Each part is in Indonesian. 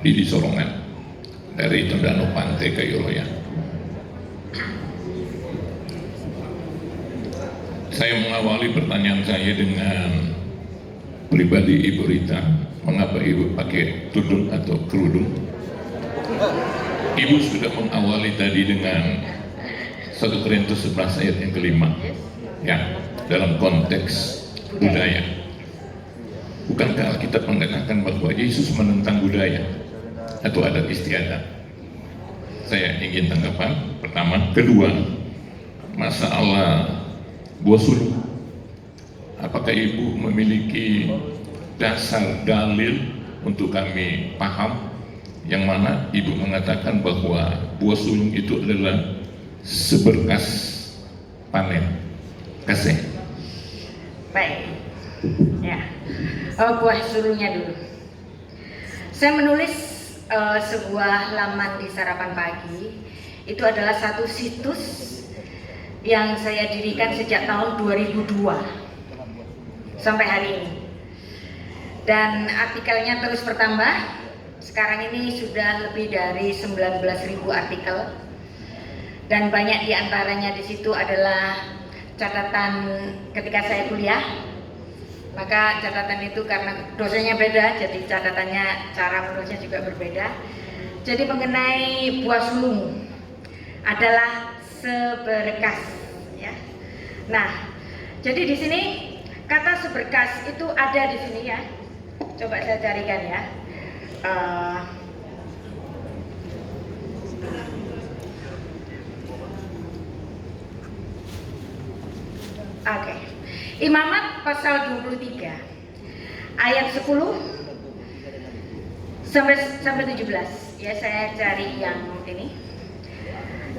Didi Sorongan dari Tondano Pantai Kayoloya. Saya mengawali pertanyaan saya dengan pribadi Ibu Rita, mengapa Ibu pakai tudung atau kerudung? Ibu sudah mengawali tadi dengan 1 Korintus 11 ayat yang kelima, ya, dalam konteks budaya. Bukankah Alkitab mengatakan bahwa Yesus menentang budaya atau adat istiadat? Saya ingin tanggapan pertama. Kedua, masalah buah sulung. Apakah Ibu memiliki dasar dalil untuk kami paham yang mana Ibu mengatakan bahwa buah sulung itu adalah seberkas panen kasih? Baik, ya. Buah sulungnya dulu. Saya menulis sebuah laman di Sarapan Pagi. Itu adalah satu situs yang saya dirikan sejak tahun 2002 sampai hari ini. Dan artikelnya terus bertambah. Sekarang ini sudah lebih dari 19.000 artikel. Dan banyak diantaranya di situ adalah catatan ketika saya kuliah. Maka catatan itu karena dosennya beda, jadi catatannya, cara menulisnya juga berbeda. Jadi mengenai buah sulung adalah seberkas, ya. Nah, jadi di sini kata seberkas itu ada di sini, ya. Coba saya carikan, ya. Oke. Imamat pasal 23 ayat 10 sampai 17. Ya, saya cari yang ini.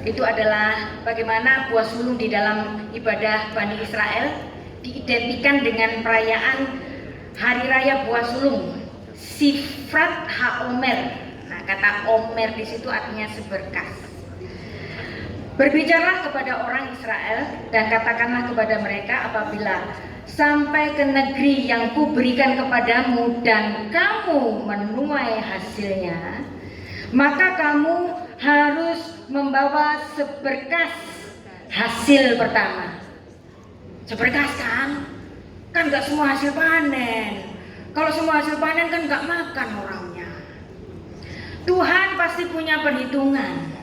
Itu adalah bagaimana buah sulung di dalam ibadah Bani Israel diidentikan dengan perayaan Hari Raya Buah Sulung, Sifrat HaOmer. Nah, kata Omer di situ artinya seberkas. Berbicaralah kepada orang Israel dan katakanlah kepada mereka, apabila sampai ke negeri yang kuberikan kepadamu dan kamu menuai hasilnya, maka kamu harus membawa seberkas hasil pertama. Seberkas kan gak semua hasil panen. Kalau semua hasil panen kan gak makan orangnya. Tuhan pasti punya perhitungan.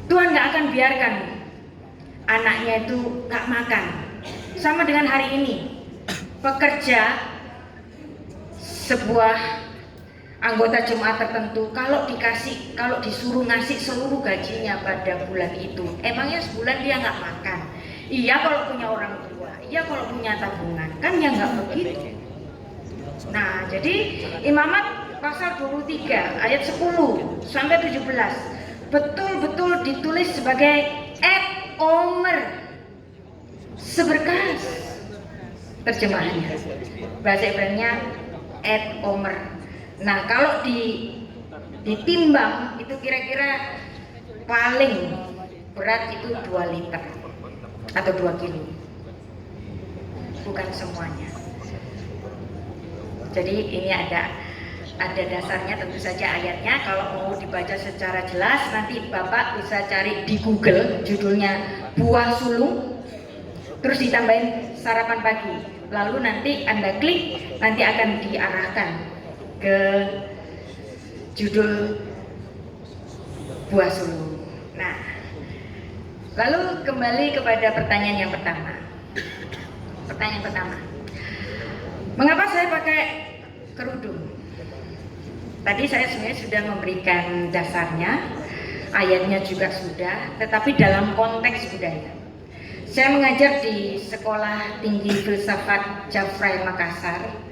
Tuhan gak akan biarkan anaknya itu gak makan. Sama dengan hari ini, pekerja sebuah anggota jemaat tertentu kalau disuruh ngasih seluruh gajinya pada bulan itu, emangnya sebulan dia nggak makan? Iya kalau punya orang tua, iya kalau punya tabungan, kan ya nggak begitu. Nah, jadi Imamat pasal 23 ayat 10 sampai 17 betul-betul ditulis sebagai et omer, seberkas. Terjemahannya bahasa Ibrani-nya et omer. Nah, kalau ditimbang itu kira-kira paling berat itu 2 liter atau 2 kilo. Bukan semuanya. Jadi ini ada dasarnya, tentu saja ayatnya. Kalau mau dibaca secara jelas nanti Bapak bisa cari di Google, judulnya buah sulung, terus ditambahin Sarapan Pagi. Lalu nanti Anda klik, nanti akan diarahkan ke judul buah sulung. Nah, lalu kembali kepada pertanyaan yang pertama. Pertanyaan pertama, mengapa saya pakai kerudung? Tadi saya sebenarnya sudah memberikan dasarnya, ayatnya juga sudah, tetapi dalam konteks budaya. Saya mengajar di Sekolah Tinggi Filsafat Jafrai Makassar.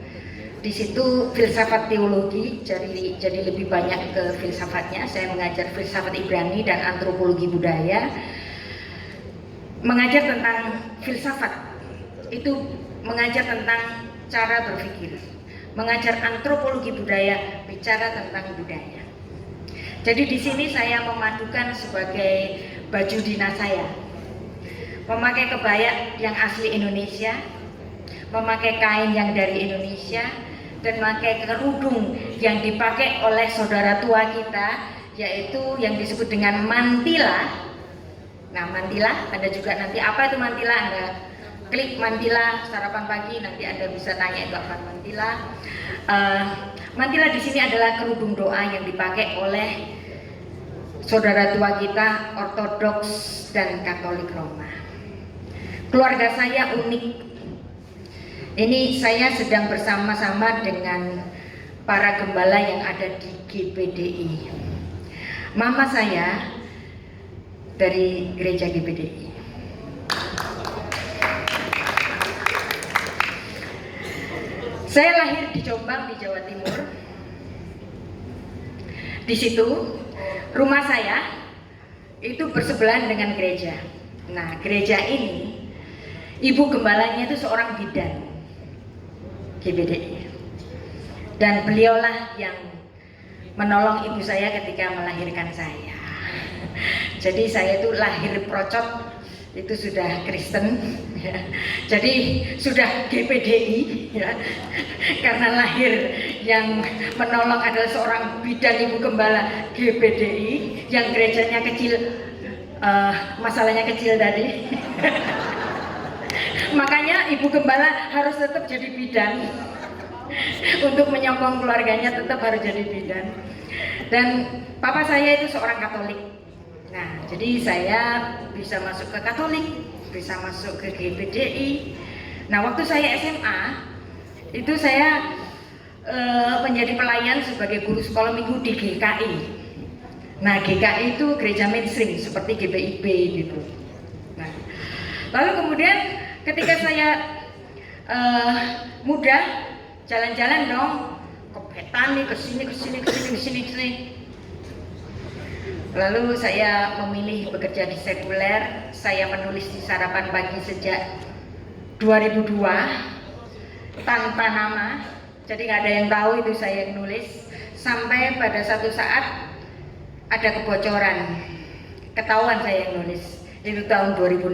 Di situ filsafat teologi, jadi lebih banyak ke filsafatnya. Saya mengajar filsafat Ibrani dan antropologi budaya. Mengajar tentang filsafat itu mengajar tentang cara berpikir. Mengajar antropologi budaya, bicara tentang budaya. Jadi di sini saya memadukan sebagai baju dinas saya, memakai kebaya yang asli Indonesia, memakai kain yang dari Indonesia, dan memakai kerudung yang dipakai oleh saudara tua kita, yaitu yang disebut dengan mantila. Nah, mantila, Anda juga nanti apa itu mantila, Anda klik mantila sarapan pagi, nanti Anda bisa tanya itu apa mantila. Mantila di sini adalah kerudung doa yang dipakai oleh saudara tua kita Ortodoks dan Katolik Roma. Keluarga saya unik. Ini saya sedang bersama-sama dengan para gembala yang ada di GPDI. Mama saya dari gereja GPDI. Saya lahir di Jombang di Jawa Timur. Di situ rumah saya itu bersebelahan dengan gereja. Nah, gereja ini ibu gembalanya itu seorang bidan GPDI, dan beliaulah yang menolong ibu saya ketika melahirkan saya. Jadi saya itu lahir procot, itu sudah Kristen ya. Jadi sudah GPDI ya. Karena lahir yang menolong adalah seorang bidan ibu gembala GPDI yang gerejanya kecil, masalahnya kecil tadi. Makanya ibu gembala harus tetap jadi bidan. Untuk menyokong keluarganya tetap harus jadi bidan. Dan papa saya itu seorang Katolik. Nah, jadi saya bisa masuk ke Katolik, bisa masuk ke GPDI. Nah, waktu saya SMA itu saya menjadi pelayan sebagai guru sekolah minggu di GKI. Nah, GKI itu gereja mainstream seperti GPIB gitu. Nah, lalu kemudian ketika saya muda, jalan-jalan dong ke Petani, ke sini. Lalu saya memilih bekerja di sekuler. Saya menulis di Sarapan Pagi sejak 2002 tanpa nama, jadi nggak ada yang tahu itu saya yang nulis. Sampai pada satu saat ada kebocoran, ketahuan saya yang nulis, itu tahun 2016.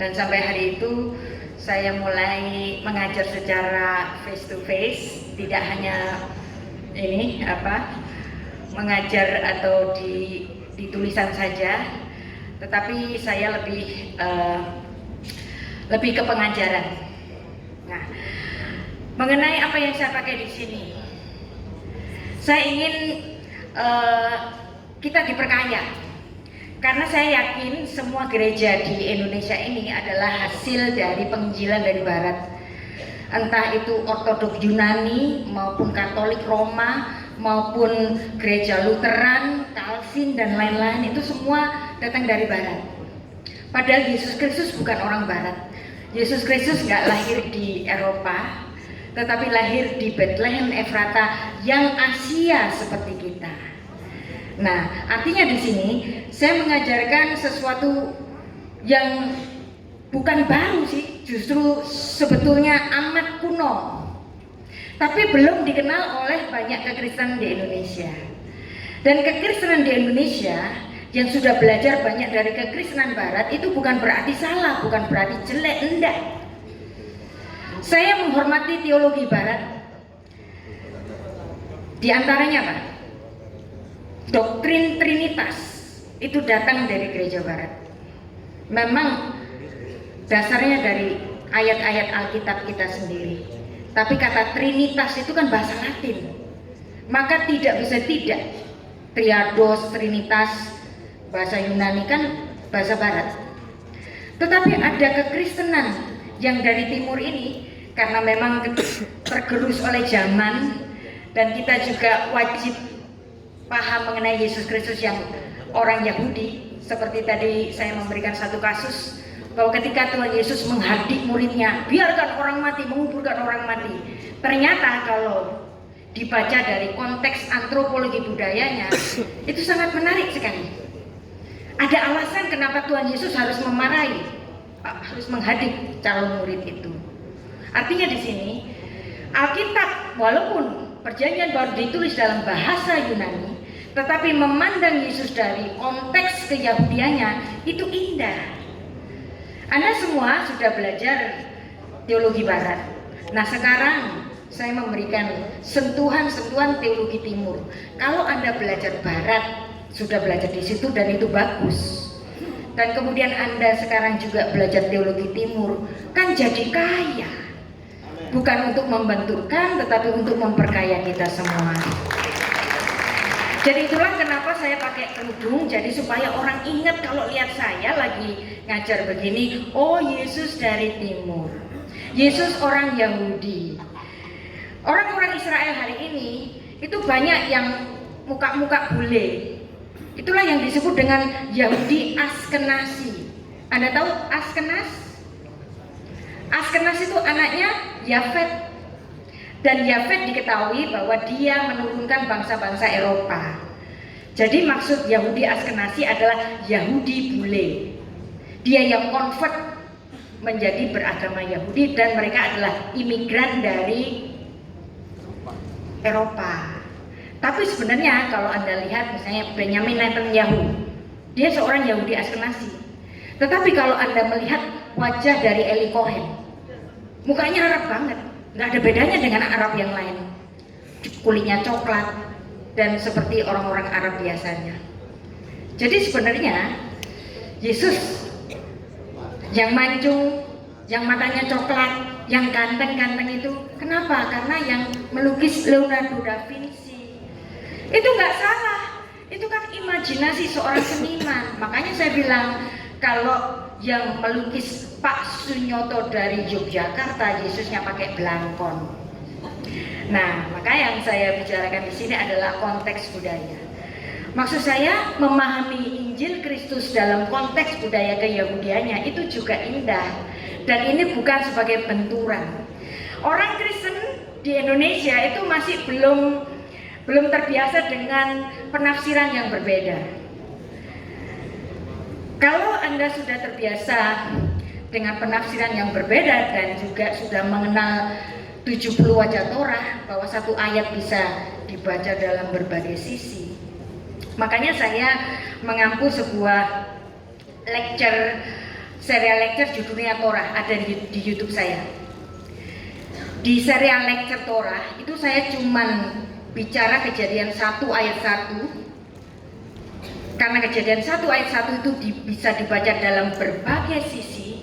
Dan sampai hari itu saya mulai mengajar secara face to face, tidak hanya ini mengajar atau di tulisan saja, tetapi saya lebih ke pengajaran. Nah, mengenai apa yang saya pakai di sini, saya ingin kita diperkaya. Karena saya yakin semua gereja di Indonesia ini adalah hasil dari penginjilan dari Barat. Entah itu Ortodoks Yunani maupun Katolik Roma maupun gereja Lutheran, Calvin dan lain-lain, itu semua datang dari Barat. Padahal Yesus Kristus bukan orang Barat. Yesus Kristus nggak lahir di Eropa, tetapi lahir di Bethlehem Efrata yang Asia seperti kita. Nah, artinya di sini saya mengajarkan sesuatu yang bukan baru sih, justru sebetulnya amat kuno, tapi belum dikenal oleh banyak kekristenan di Indonesia. Dan kekristenan di Indonesia yang sudah belajar banyak dari kekristenan Barat itu bukan berarti salah, bukan berarti jelek, enggak. Saya menghormati teologi Barat. Di antaranya apa? Doktrin Trinitas itu datang dari gereja Barat. Memang dasarnya dari ayat-ayat Alkitab kita sendiri. Tapi kata Trinitas itu kan bahasa Latin. Maka tidak bisa tidak. Triados, Trinitas, bahasa Yunani kan bahasa Barat. Tetapi ada kekristenan yang dari timur ini, karena memang tergerus oleh zaman, dan kita juga wajib paham mengenai Yesus Kristus yang orang Yahudi. Seperti tadi saya memberikan satu kasus bahwa ketika Tuhan Yesus menghardik muridnya, biarkan orang mati, menguburkan orang mati. Ternyata kalau dibaca dari konteks antropologi budayanya, itu sangat menarik sekali. Ada alasan kenapa Tuhan Yesus harus memarahi, harus menghardik calon murid itu. Artinya di sini Alkitab walaupun Perjanjian Baru ditulis dalam bahasa Yunani, tetapi memandang Yesus dari konteks keyahudiannya itu indah. Anda semua sudah belajar teologi Barat. Nah, sekarang saya memberikan sentuhan-sentuhan teologi timur. Kalau Anda belajar barat, sudah belajar di situ dan itu bagus. Dan kemudian Anda sekarang juga belajar teologi timur, kan jadi kaya. Bukan untuk membenturkan, tetapi untuk memperkaya kita semua. Jadi itulah kenapa saya pakai kerudung, jadi supaya orang ingat kalau lihat saya lagi ngajar begini, oh Yesus dari timur, Yesus orang Yahudi. Orang-orang Israel hari ini itu banyak yang muka-muka bule. Itulah yang disebut dengan Yahudi Askenazi. Anda tahu Askenaz? Askenaz itu anaknya Yafet. Dan Yafet diketahui bahwa dia menurunkan bangsa-bangsa Eropa. Jadi maksud Yahudi Askenazi adalah Yahudi bule. Dia yang convert menjadi beragama Yahudi dan mereka adalah imigran dari Eropa. Tapi sebenarnya kalau Anda lihat misalnya Benjamin Netanyahu, dia seorang Yahudi Askenazi. Tetapi kalau Anda melihat wajah dari Eli Cohen, mukanya Arab banget, nggak ada bedanya dengan Arab yang lain. Kulitnya coklat dan seperti orang-orang Arab biasanya. Jadi sebenarnya Yesus yang mancung, yang matanya coklat, yang ganteng-ganteng itu, kenapa? Karena yang melukis Leonardo da Vinci itu nggak salah, itu kan imajinasi seorang seniman. Makanya saya bilang kalau yang melukis Pak Sunyoto dari Yogyakarta, Yesusnya pakai belangkon. Nah, maka yang saya bicarakan di sini adalah konteks budaya. Maksud saya memahami Injil Kristus dalam konteks budaya keyahudiannya itu juga indah. Dan ini bukan sebagai benturan. Orang Kristen di Indonesia itu masih belum terbiasa dengan penafsiran yang berbeda. Kalau Anda sudah terbiasa dengan penafsiran yang berbeda dan juga sudah mengenal 70 wajah Torah, bahwa satu ayat bisa dibaca dalam berbagai sisi, makanya saya mengampu sebuah serial lecture judulnya Torah, ada di YouTube saya. Di serial lecture Torah itu saya cuman bicara Kejadian 1 ayat 1. Karena Kejadian 1 ayat 1 itu bisa dibaca dalam berbagai sisi,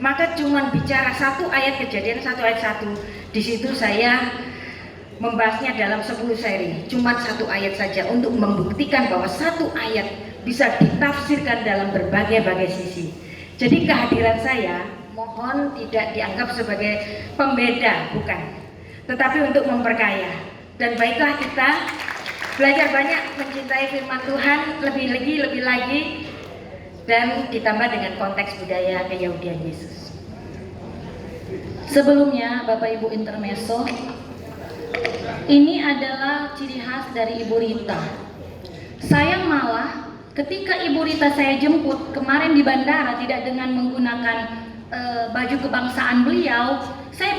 maka cuman bicara 1 ayat Kejadian 1 ayat 1. Di situ saya membahasnya dalam 10 seri, cuma 1 ayat saja untuk membuktikan bahwa 1 ayat bisa ditafsirkan dalam berbagai sisi. Jadi kehadiran saya mohon tidak dianggap sebagai pembeda, bukan, tetapi untuk memperkaya. Dan baiklah kita belajar banyak mencintai firman Tuhan lebih lagi dan ditambah dengan konteks budaya keyahudian Yesus. Sebelumnya, Bapak Ibu intermezzo, ini adalah ciri khas dari Ibu Rita. Sayang malah ketika Ibu Rita saya jemput kemarin di bandara tidak dengan menggunakan baju kebangsaan beliau, saya